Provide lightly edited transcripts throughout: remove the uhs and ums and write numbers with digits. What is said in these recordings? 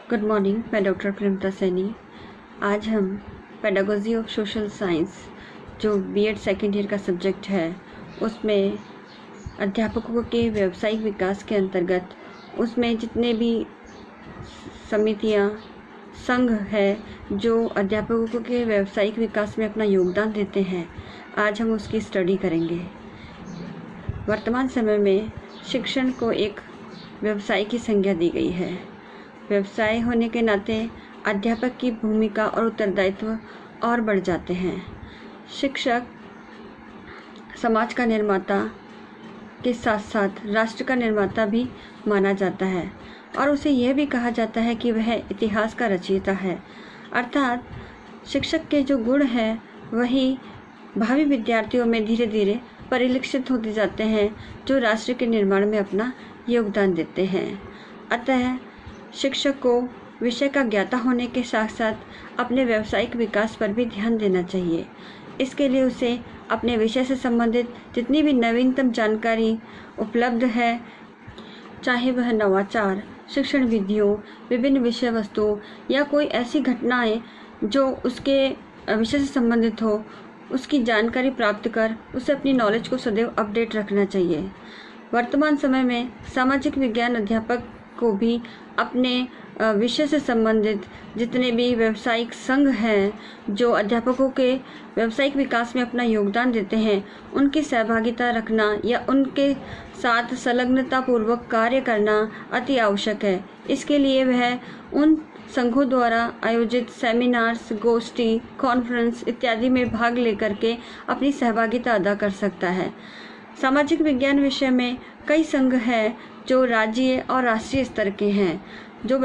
Good morning. मैं doctor प्रेमता Saini. आज हम पेडागोजी ऑफ सोशल साइंस जो बीएड सेकेंड ईयर का सब्जेक्ट है उसमें अध्यापकों के व्यावसायिक विकास के अंतर्गत उसमें जितने भी समितियां संघ है जो अध्यापकों के व्यावसायिक विकास में अपना योगदान देते हैं, आज हम उसकी स्टडी करेंगे। वर्तमान समय में शिक्षण को एक व्यवसाय की संज्ञा दी गई है। व्यवसाय होने के नाते अध्यापक की भूमिका और उत्तरदायित्व और बढ़ जाते हैं। शिक्षक समाज का निर्माता के साथ साथ राष्ट्र का निर्माता भी माना जाता है और उसे यह भी कहा जाता है कि वह इतिहास का रचयिता है। अर्थात शिक्षक के जो गुण हैं वही भावी विद्यार्थियों में धीरे धीरे परिलक्षित होते जाते हैं जो राष्ट्र के निर्माण में अपना योगदान देते हैं। अतः शिक्षक को विषय का ज्ञाता होने के साथ साथ अपने व्यावसायिक विकास पर भी ध्यान देना चाहिए। इसके लिए उसे अपने विषय से संबंधित जितनी भी नवीनतम जानकारी उपलब्ध है, चाहे वह नवाचार, शिक्षण विधियों, विभिन्न विषय वस्तु या कोई ऐसी घटनाएं जो उसके विषय से संबंधित हो, उसकी जानकारी प्राप्त कर उसे अपनी नॉलेज को सदैव अपडेट रखना चाहिए। वर्तमान समय में सामाजिक विज्ञान अध्यापक को भी अपने विषय से संबंधित जितने भी व्यावसायिक संघ हैं जो अध्यापकों के व्यावसायिक विकास में अपना योगदान देते हैं, उनकी सहभागिता रखना या उनके साथ संलग्नता पूर्वक कार्य करना अति आवश्यक है। इसके लिए वह उन संघों द्वारा आयोजित सेमिनार्स, गोष्ठी, कॉन्फ्रेंस इत्यादि में भाग लेकर के अपनी सहभागिता अदा कर सकता है। सामाजिक विज्ञान विषय में कई संघ हैं जो राज्य और राष्ट्रीय स्तर के हैं जो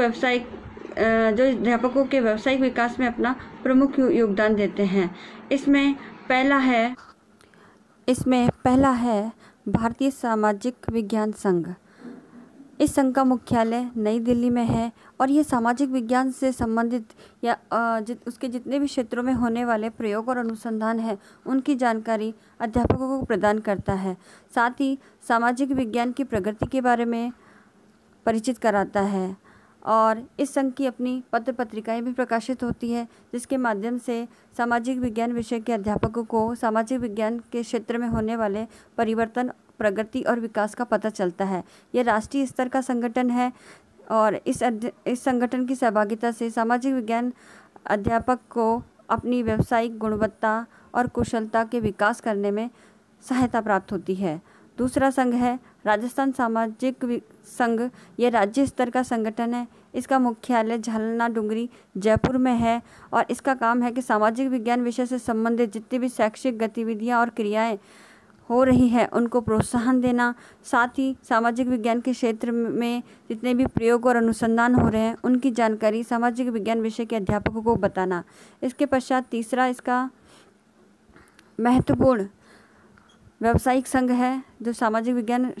अध्यापकों के व्यावसायिक विकास में अपना प्रमुख योगदान देते हैं। इसमें पहला है भारतीय सामाजिक विज्ञान संघ। इस संघ का मुख्यालय नई दिल्ली में है और ये सामाजिक विज्ञान से संबंधित या उसके जितने भी क्षेत्रों में होने वाले प्रयोग और अनुसंधान है उनकी जानकारी अध्यापकों को प्रदान करता है। साथ ही सामाजिक विज्ञान की प्रगति के बारे में परिचित कराता है और इस संघ की अपनी पत्र पत्रिकाएं भी प्रकाशित होती है जिसके माध्यम से सामाजिक विज्ञान विषय के अध्यापकों को सामाजिक विज्ञान के क्षेत्र में होने वाले परिवर्तन, प्रगति और विकास का पता चलता है। यह राष्ट्रीय स्तर का संगठन है और इस संगठन की सहभागिता से सामाजिक विज्ञान अध्यापक को अपनी व्यावसायिक गुणवत्ता और कुशलता के विकास करने में सहायता प्राप्त होती है। दूसरा संघ है राजस्थान सामाजिक संघ। यह राज्य स्तर का संगठन है। इसका मुख्यालय झालना डूंगरी जयपुर में है और इसका काम है कि सामाजिक विज्ञान विषय से संबंधित जितनी भी शैक्षिक गतिविधियां और क्रियाएं हो रही है उनको प्रोत्साहन देना, साथ ही सामाजिक विज्ञान के क्षेत्र में जितने भी प्रयोग और अनुसंधान हो रहे हैं उनकी जानकारी सामाजिक विज्ञान विषय के अध्यापकों को बताना। इसके पश्चात तीसरा इसका महत्वपूर्ण व्यावसायिक संघ है जो सामाजिक विज्ञान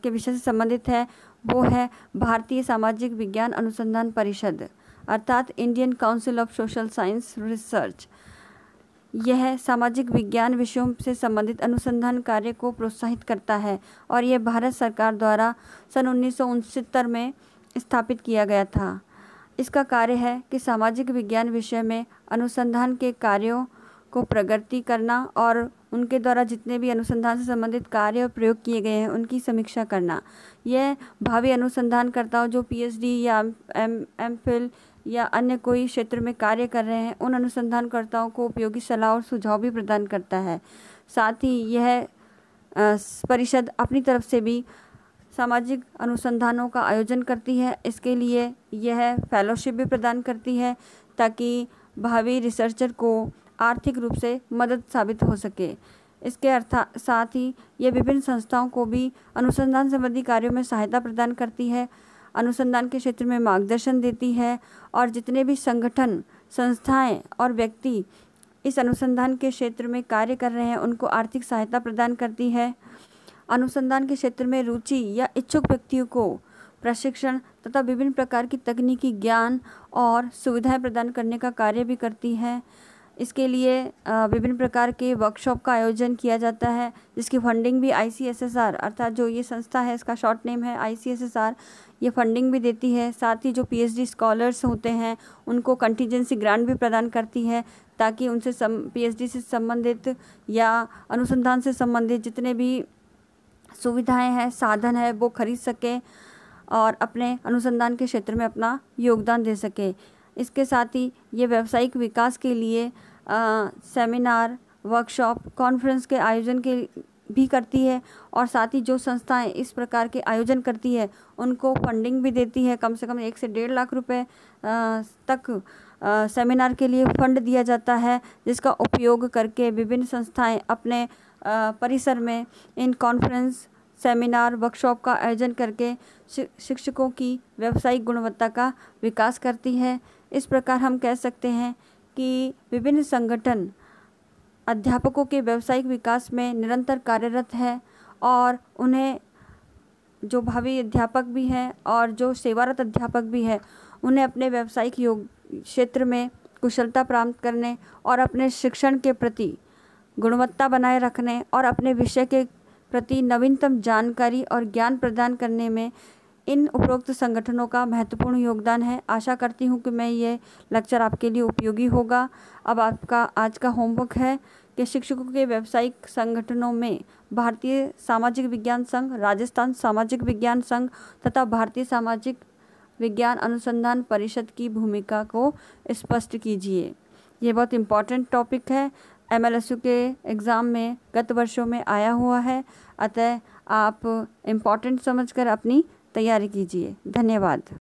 के विषय से संबंधित है, वो है भारतीय सामाजिक विज्ञान अनुसंधान परिषद अर्थात Indian council of social science research. यह सामाजिक विज्ञान विषयों से संबंधित अनुसंधान कार्य को प्रोत्साहित करता है और यह भारत सरकार द्वारा सन 1969 में स्थापित किया गया था। इसका कार्य है कि सामाजिक विज्ञान विषय में अनुसंधान के कार्यों को प्रगति करना और उनके द्वारा जितने भी अनुसंधान से संबंधित कार्य और प्रयोग किए गए हैं उनकी समीक्षा करना। यह भावी अनुसंधानकर्ताओं जो पीएचडी या एमफिल या अन्य कोई क्षेत्र में कार्य कर रहे हैं उन अनुसंधानकर्ताओं को उपयोगी सलाह और सुझाव भी प्रदान करता है। साथ ही यह परिषद अपनी तरफ से भी सामाजिक अनुसंधानों का आयोजन करती है। इसके लिए यह फेलोशिप भी प्रदान करती है ताकि भावी रिसर्चर को आर्थिक रूप से मदद साबित हो सके। इसके साथ ही यह विभिन्न संस्थाओं को भी अनुसंधान संबंधी कार्यों में सहायता प्रदान करती है, अनुसंधान के क्षेत्र में मार्गदर्शन देती है और जितने भी संगठन, संस्थाएं और व्यक्ति इस अनुसंधान के क्षेत्र में कार्य कर रहे हैं उनको आर्थिक सहायता प्रदान करती है। अनुसंधान के क्षेत्र में रुचि या इच्छुक व्यक्तियों को प्रशिक्षण तथा विभिन्न प्रकार की तकनीकी ज्ञान और सुविधाएं प्रदान करने का कार्य भी करती है। इसके लिए विभिन्न प्रकार के वर्कशॉप का आयोजन किया जाता है, जिसकी फंडिंग भी ICSSR अर्थात जो ये संस्था है, इसका शॉर्ट नेम है ICSSR, ये फंडिंग भी देती है। साथ ही जो PhD स्कॉलर्स होते हैं उनको कंटीजेंसी ग्रांट भी प्रदान करती है, ताकि उनसे PhD से संबंधित या अनुसंधान से संबंधित जितने भी सुविधाएं हैं, साधन है, वो खरीद सकें और अपने अनुसंधान के क्षेत्र में अपना योगदान दे सके। इसके साथ ही ये व्यावसायिक विकास के लिए सेमिनार, वर्कशॉप, कॉन्फ्रेंस के आयोजन के भी करती है, और साथ ही जो संस्थाएं इस प्रकार के आयोजन करती है उनको फंडिंग भी देती है। कम से कम 1 से 1.5 लाख रुपए तक सेमिनार के लिए फंड दिया जाता है, जिसका उपयोग करके विभिन्न संस्थाएं अपने परिसर में इन कॉन्फ्रेंस, सेमिनार, वर्कशॉप का आयोजन करके शिक्षकों की व्यावसायिक गुणवत्ता का विकास करती है। इस प्रकार हम कह सकते हैं कि विभिन्न संगठन अध्यापकों के व्यावसायिक विकास में निरंतर कार्यरत है, और उन्हें जो भावी अध्यापक भी हैं और जो सेवारत अध्यापक भी हैं, उन्हें अपने व्यावसायिक क्षेत्र में कुशलता प्राप्त करने और अपने शिक्षण के प्रति गुणवत्ता बनाए रखने और अपने विषय के प्रति नवीनतम जानकारी और ज्ञान प्रदान करने में इन उपरोक्त संगठनों का महत्वपूर्ण योगदान है। आशा करती हूँ कि मैं ये लेक्चर आपके लिए उपयोगी होगा। अब आपका आज का होमवर्क है कि शिक्षकों के व्यावसायिक संगठनों में भारतीय सामाजिक विज्ञान संघ, राजस्थान सामाजिक विज्ञान संघ तथा भारतीय सामाजिक विज्ञान अनुसंधान परिषद की भूमिका को स्पष्ट कीजिए। ये बहुत इम्पॉर्टेंट टॉपिक है, MLSU के एग्ज़ाम में गत वर्षों में आया हुआ है, अतः आप इम्पॉर्टेंट समझकर अपनी तैयारी कीजिए। धन्यवाद।